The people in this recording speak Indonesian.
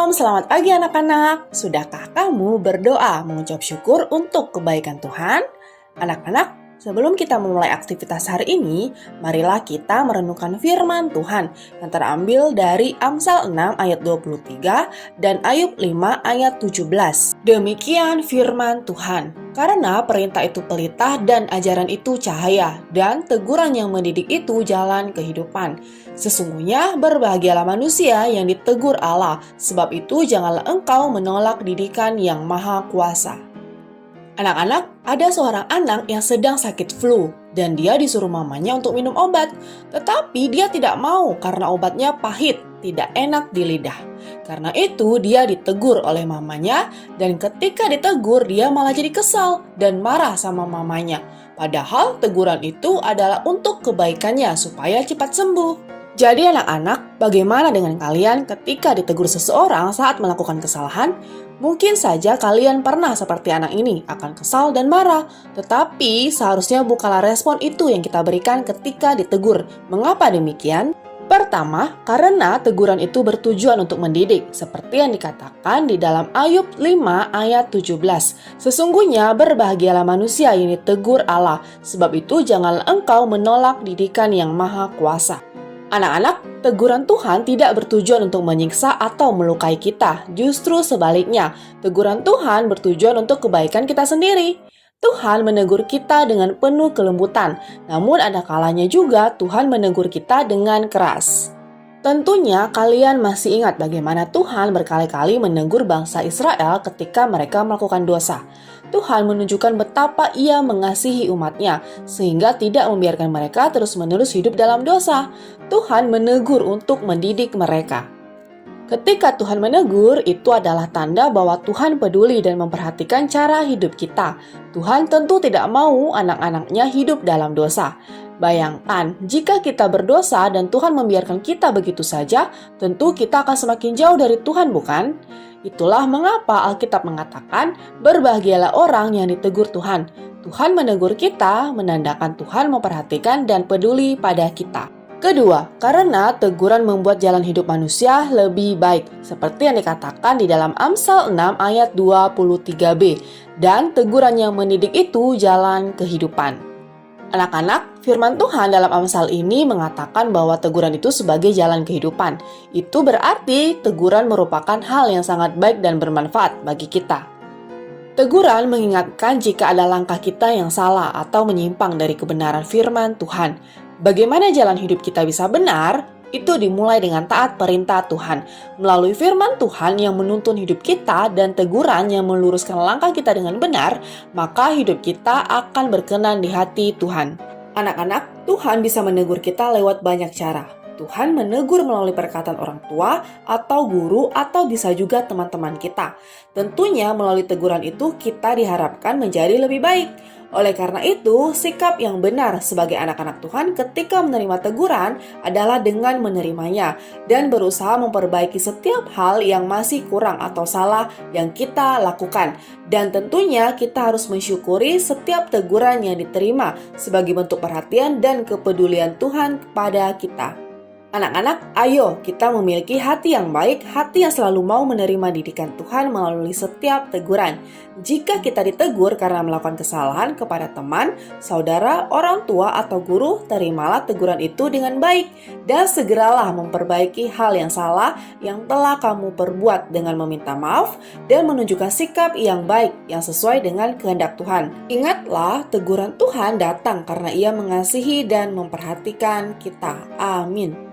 Shalom, selamat pagi anak-anak. Sudahkah kamu berdoa mengucap syukur untuk kebaikan Tuhan? Anak-anak, sebelum kita memulai aktivitas hari ini, marilah kita merenungkan firman Tuhan yang terambil dari Amsal 6 ayat 23 dan Ayub 5 ayat 17. Demikian firman Tuhan. Karena perintah itu pelita dan ajaran itu cahaya, dan teguran yang mendidik itu jalan kehidupan. Sesungguhnya berbahagialah manusia yang ditegur Allah, sebab itu janganlah engkau menolak didikan yang maha kuasa. Anak-anak, ada seorang anak yang sedang sakit flu, dan dia disuruh mamanya untuk minum obat. Tetapi dia tidak mau karena obatnya pahit, tidak enak di lidah. Karena itu dia ditegur oleh mamanya, dan ketika ditegur dia malah jadi kesal dan marah sama mamanya. Padahal teguran itu adalah untuk kebaikannya supaya cepat sembuh. Jadi anak-anak, bagaimana dengan kalian ketika ditegur seseorang saat melakukan kesalahan? Mungkin saja kalian pernah seperti anak ini, akan kesal dan marah. Tetapi seharusnya bukanlah respon itu yang kita berikan ketika ditegur. Mengapa demikian? Pertama, karena teguran itu bertujuan untuk mendidik, seperti yang dikatakan di dalam Ayub 5 ayat 17. Sesungguhnya berbahagialah manusia yang ditegur Allah, sebab itu janganlah engkau menolak didikan yang maha kuasa. Anak-anak, teguran Tuhan tidak bertujuan untuk menyiksa atau melukai kita. Justru sebaliknya, teguran Tuhan bertujuan untuk kebaikan kita sendiri. Tuhan menegur kita dengan penuh kelembutan, namun ada kalanya juga Tuhan menegur kita dengan keras. Tentunya kalian masih ingat bagaimana Tuhan berkali-kali menegur bangsa Israel ketika mereka melakukan dosa. Tuhan menunjukkan betapa Ia mengasihi umatnya, sehingga tidak membiarkan mereka terus-menerus hidup dalam dosa. Tuhan menegur untuk mendidik mereka. Ketika Tuhan menegur, itu adalah tanda bahwa Tuhan peduli dan memperhatikan cara hidup kita. Tuhan tentu tidak mau anak-anaknya hidup dalam dosa. Bayangkan, jika kita berdosa dan Tuhan membiarkan kita begitu saja, tentu kita akan semakin jauh dari Tuhan, bukan? Itulah mengapa Alkitab mengatakan, berbahagialah orang yang ditegur Tuhan. Tuhan menegur kita, menandakan Tuhan memperhatikan dan peduli pada kita. Kedua, karena teguran membuat jalan hidup manusia lebih baik, seperti yang dikatakan di dalam Amsal 6 ayat 23b, dan teguran yang mendidik itu jalan kehidupan. Anak-anak, firman Tuhan dalam Amsal ini mengatakan bahwa teguran itu sebagai jalan kehidupan. Itu berarti teguran merupakan hal yang sangat baik dan bermanfaat bagi kita. Teguran mengingatkan jika ada langkah kita yang salah atau menyimpang dari kebenaran firman Tuhan. Bagaimana jalan hidup kita bisa benar? Itu dimulai dengan taat perintah Tuhan, melalui firman Tuhan yang menuntun hidup kita dan teguran yang meluruskan langkah kita dengan benar, maka hidup kita akan berkenan di hati Tuhan. Anak-anak, Tuhan bisa menegur kita lewat banyak cara. Tuhan menegur melalui perkataan orang tua atau guru atau bisa juga teman-teman kita. Tentunya melalui teguran itu kita diharapkan menjadi lebih baik. Oleh karena itu, sikap yang benar sebagai anak-anak Tuhan ketika menerima teguran adalah dengan menerimanya dan berusaha memperbaiki setiap hal yang masih kurang atau salah yang kita lakukan. Dan tentunya kita harus mensyukuri setiap teguran yang diterima sebagai bentuk perhatian dan kepedulian Tuhan kepada kita. Anak-anak, ayo kita memiliki hati yang baik, hati yang selalu mau menerima didikan Tuhan melalui setiap teguran. Jika kita ditegur karena melakukan kesalahan kepada teman, saudara, orang tua, atau guru, terimalah teguran itu dengan baik dan segeralah memperbaiki hal yang salah yang telah kamu perbuat dengan meminta maaf dan menunjukkan sikap yang baik yang sesuai dengan kehendak Tuhan. Ingatlah, teguran Tuhan datang karena Ia mengasihi dan memperhatikan kita. Amin.